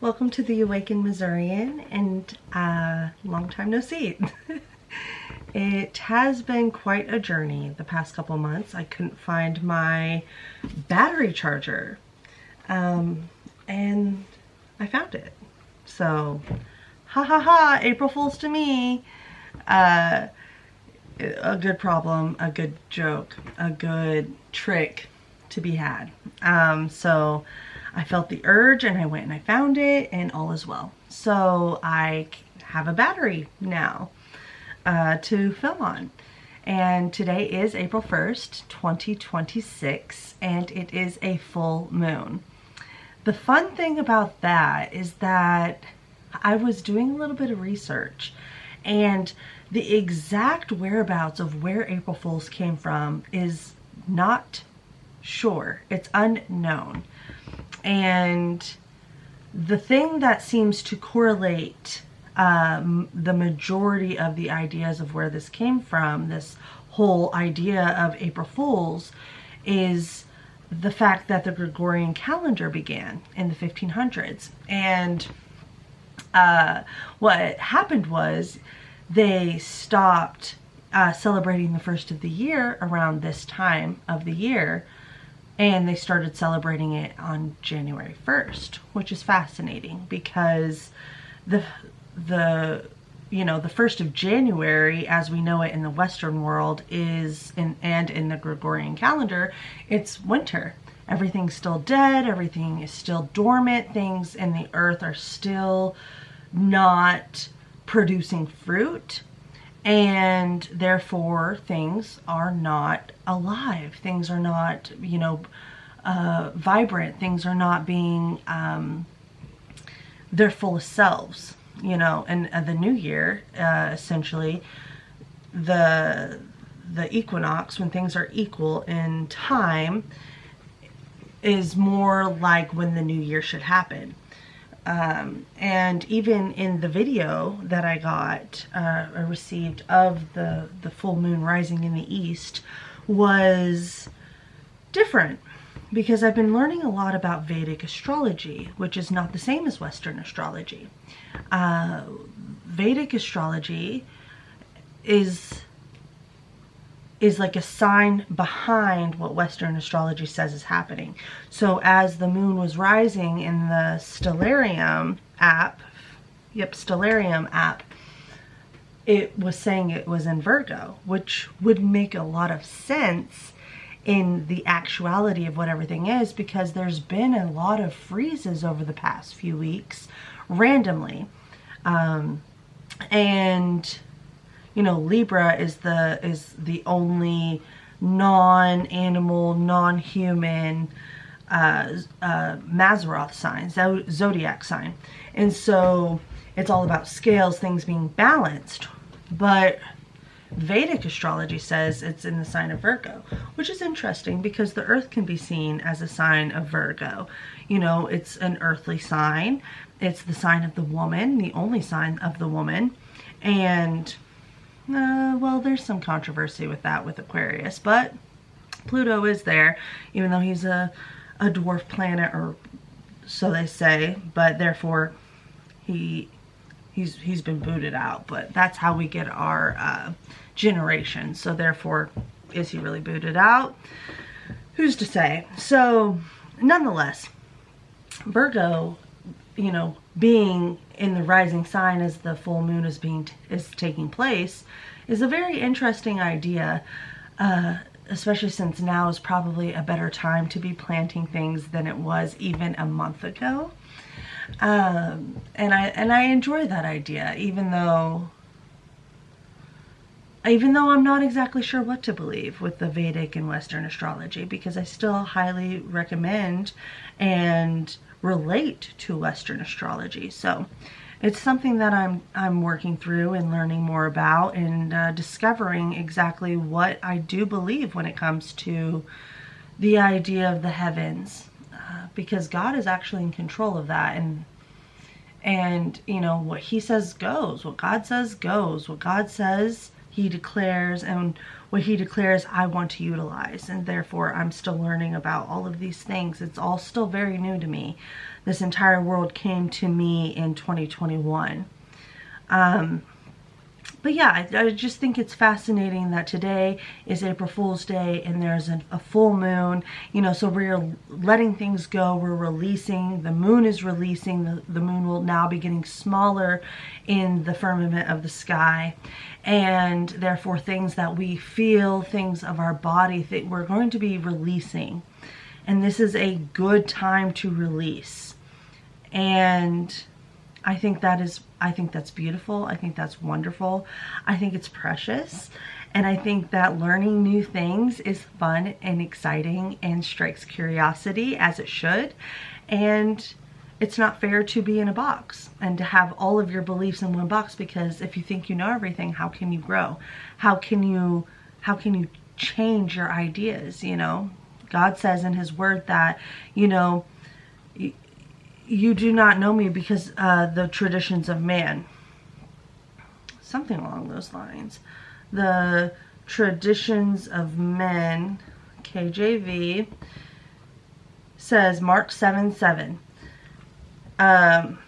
Welcome to the Awakened Missourian, and long time no see. It has been quite a journey the past couple months. I couldn't find my battery charger, and I found it. So, ha ha ha, April Fools to me. A good problem, a good joke, a good trick to be had. So I felt the urge and I went and I found it, and all is well. So I have a battery now to film on. And today is April 1st, 2026, and it is a full moon. The fun thing about that is that I was doing a little bit of research, and the exact whereabouts of where April Fools came from is not sure. It's unknown. And the thing that seems to correlate the majority of the ideas of where this came from, this whole idea of April Fools, is the fact that the Gregorian calendar began in the 1500s. And what happened was they stopped celebrating the first of the year around this time of the year, and they started celebrating it on January 1st, which is fascinating because the 1st of January, as we know it in the Western world, and in the Gregorian calendar, it's winter. Everything's still dead, everything is still dormant, things in the earth are still not producing fruit, and therefore things are not alive. Things are not, vibrant. Things are not being, they're full of selves, and the new year, essentially, the equinox, when things are equal in time, is more like when the new year should happen. And even in the video that I received of the full moon rising in the east was different, because I've been learning a lot about Vedic astrology, which is not the same as Western astrology. Vedic astrology is like a sign behind what Western astrology says is happening. So as the moon was rising in the Stellarium app, it was saying it was in Virgo, which would make a lot of sense in the actuality of what everything is, because there's been a lot of freezes over the past few weeks randomly. And Libra is the only non-animal, non-human Mazzaroth sign, zodiac sign. And so it's all about scales, things being balanced. But Vedic astrology says it's in the sign of Virgo, which is interesting because the earth can be seen as a sign of Virgo. It's an earthly sign. It's the sign of the woman, the only sign of the woman. And well, there's some controversy with that with Aquarius, but Pluto is there, even though he's a dwarf planet, or so they say, but therefore he's been booted out. But that's how we get our generation. So therefore, is he really booted out? Who's to say? So nonetheless, Virgo, being in the rising sign as the full moon is taking place, is a very interesting idea, especially since now is probably a better time to be planting things than it was even a month ago. And I enjoy that idea, even though I'm not exactly sure what to believe with the Vedic and Western astrology, because I still highly recommend and relate to Western astrology. So it's something that I'm working through and learning more about, and discovering exactly what I do believe when it comes to the idea of the heavens, because God is actually in control of that, and what he says goes. What God says goes. What God says, he declares, and what he declares I want to utilize. And therefore I'm still learning about all of these things. It's all still very new to me. This entire world came to me in 2021. But yeah, I just think it's fascinating that today is April Fool's Day and there's a full moon, you know, so we're letting things go, we're releasing, the moon is releasing, the moon will now be getting smaller in the firmament of the sky, and therefore things that we feel, things of our body, that we're going to be releasing. And this is a good time to release. And I think that's beautiful. I think that's wonderful. I think it's precious. And I think that learning new things is fun and exciting and strikes curiosity, as it should. And it's not fair to be in a box and to have all of your beliefs in one box, because if you think you know everything, how can you grow? How can you change your ideas, you know? God says in his word that, you know, you do not know me because the traditions of man. Something along those lines. The traditions of men, KJV, says Mark 7:7. And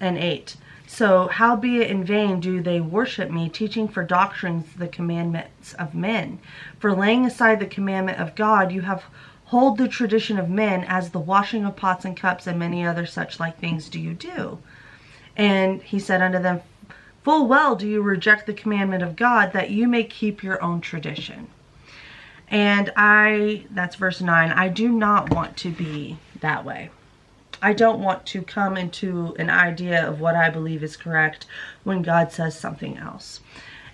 8. So, howbeit in vain do they worship me, teaching for doctrines the commandments of men. For laying aside the commandment of God, you have hold the tradition of men, as the washing of pots and cups and many other such like things do you do. And he said unto them, full well do you reject the commandment of God, that you may keep your own tradition. And that's verse 9, I do not want to be that way. I don't want to come into an idea of what I believe is correct when God says something else.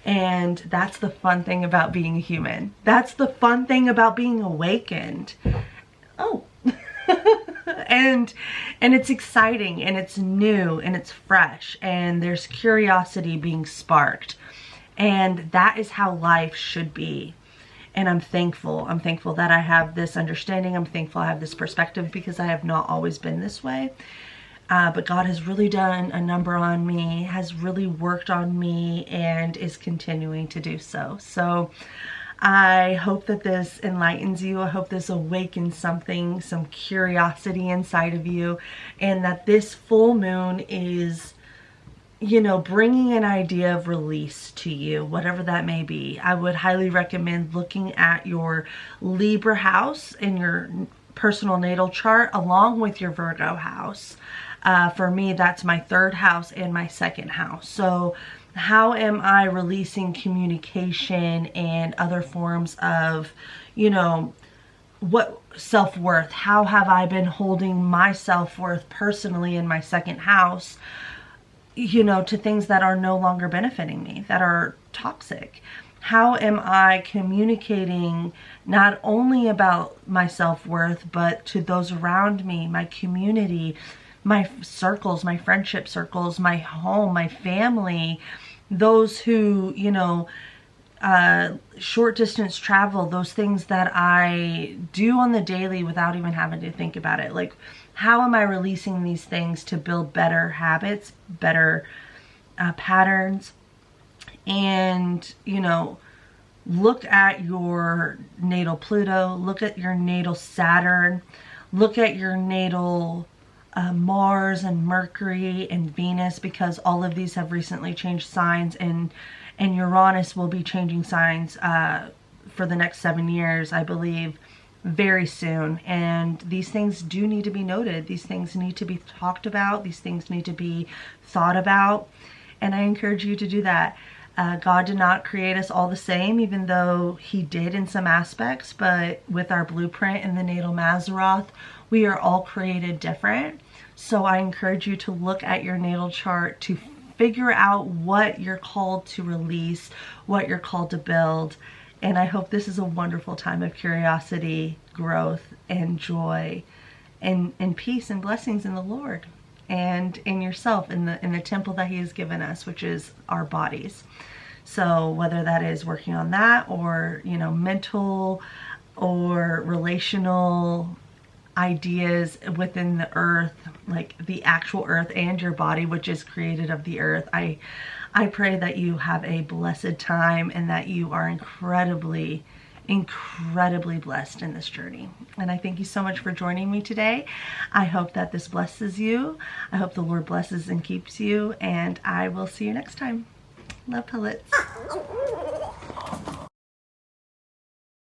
And that's the fun thing about being a human. That's the fun thing about being awakened. Oh. and it's exciting, and it's new, and it's fresh, and there's curiosity being sparked. And that is how life should be. And I'm thankful. I'm thankful that I have this understanding. I'm thankful I have this perspective, because I have not always been this way. But God has really done a number on me, has really worked on me, and is continuing to do so. So I hope that this enlightens you. I hope this awakens something, some curiosity inside of you, and that this full moon is, you know, bringing an idea of release to you, whatever that may be. I would highly recommend looking at your Libra house in your personal natal chart, along with your Virgo house. For me, that's my 3rd house and my 2nd house. So how am I releasing communication and other forms of, you know, what self-worth? How have I been holding my self-worth personally in my 2nd house, you know, to things that are no longer benefiting me, that are toxic? How am I communicating not only about my self-worth, but to those around me, my community, my circles, my friendship circles, my home, my family, those who, you know, short distance travel, those things that I do on the daily without even having to think about it. Like, how am I releasing these things to build better habits, better patterns? And, you know, look at your natal Pluto, look at your natal Saturn, look at your natal Mars and Mercury and Venus, because all of these have recently changed signs, and Uranus will be changing signs for the next 7 years, I believe, very soon. And these things do need to be noted. These things need to be talked about. These things need to be thought about. And I encourage you to do that. God did not create us all the same, even though he did in some aspects, but with our blueprint in the natal Mazzaroth, we are all created different. So I encourage you to look at your natal chart to figure out what you're called to release, what you're called to build. And I hope this is a wonderful time of curiosity, growth, and joy, and peace and blessings in the Lord and in yourself, in the temple that he has given us, which is our bodies. So whether that is working on that, or, you know, mental or relational ideas within the earth, like the actual earth and your body, which is created of the earth. I pray that you have a blessed time and that you are incredibly blessed in this journey. And I thank you so much for joining me today. I hope that this blesses you. I hope the Lord blesses and keeps you, and I will see you next time. Love, pellets.